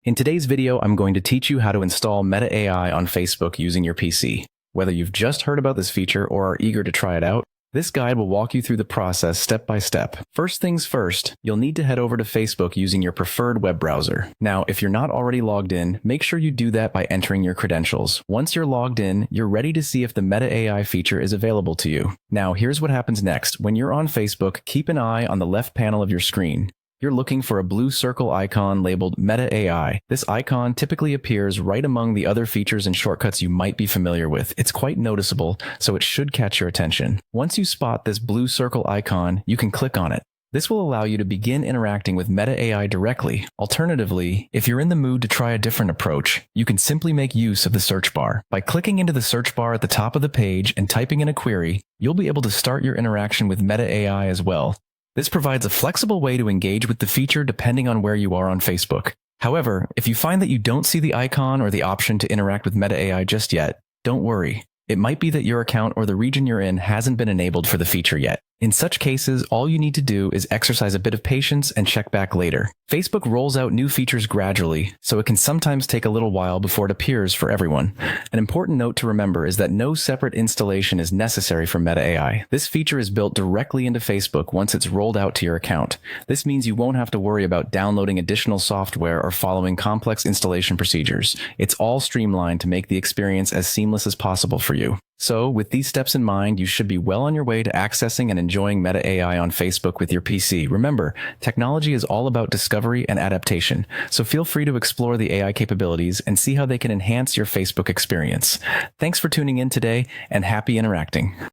In today's video, I'm going to teach you how to install Meta AI on Facebook using your PC. Whether you've just heard about this feature or are eager to try it out, this guide will walk you through the process step by step. First things first, you'll need to head over to Facebook using your preferred web browser. Now, if you're not already logged in, make sure you do that by entering your credentials. Once you're logged in, you're ready to see if the Meta AI feature is available to you. Now, here's what happens next. When you're on Facebook, keep an eye on the left panel of your screen. You're looking for a blue circle icon labeled Meta AI. This icon typically appears right among the other features and shortcuts you might be familiar with. It's quite noticeable, so it should catch your attention. Once you spot this blue circle icon, you can click on it. This will allow you to begin interacting with Meta AI directly. Alternatively, if you're in the mood to try a different approach, you can simply make use of the search bar. By clicking into the search bar at the top of the page and typing in a query, you'll be able to start your interaction with Meta AI as well. This provides a flexible way to engage with the feature depending on where you are on Facebook. However, if you find that you don't see the icon or the option to interact with Meta AI just yet, don't worry. It might be that your account or the region you're in hasn't been enabled for the feature yet. In such cases, all you need to do is exercise a bit of patience and check back later. Facebook rolls out new features gradually, so it can sometimes take a little while before it appears for everyone. An important note to remember is that no separate installation is necessary for Meta AI. This feature is built directly into Facebook once it's rolled out to your account. This means you won't have to worry about downloading additional software or following complex installation procedures. It's all streamlined to make the experience as seamless as possible for you. So, with these steps in mind, you should be well on your way to accessing and enjoying Meta AI on Facebook with your PC. Remember, technology is all about discovery and adaptation, so feel free to explore the AI capabilities and see how they can enhance your Facebook experience. Thanks for tuning in today, and happy interacting.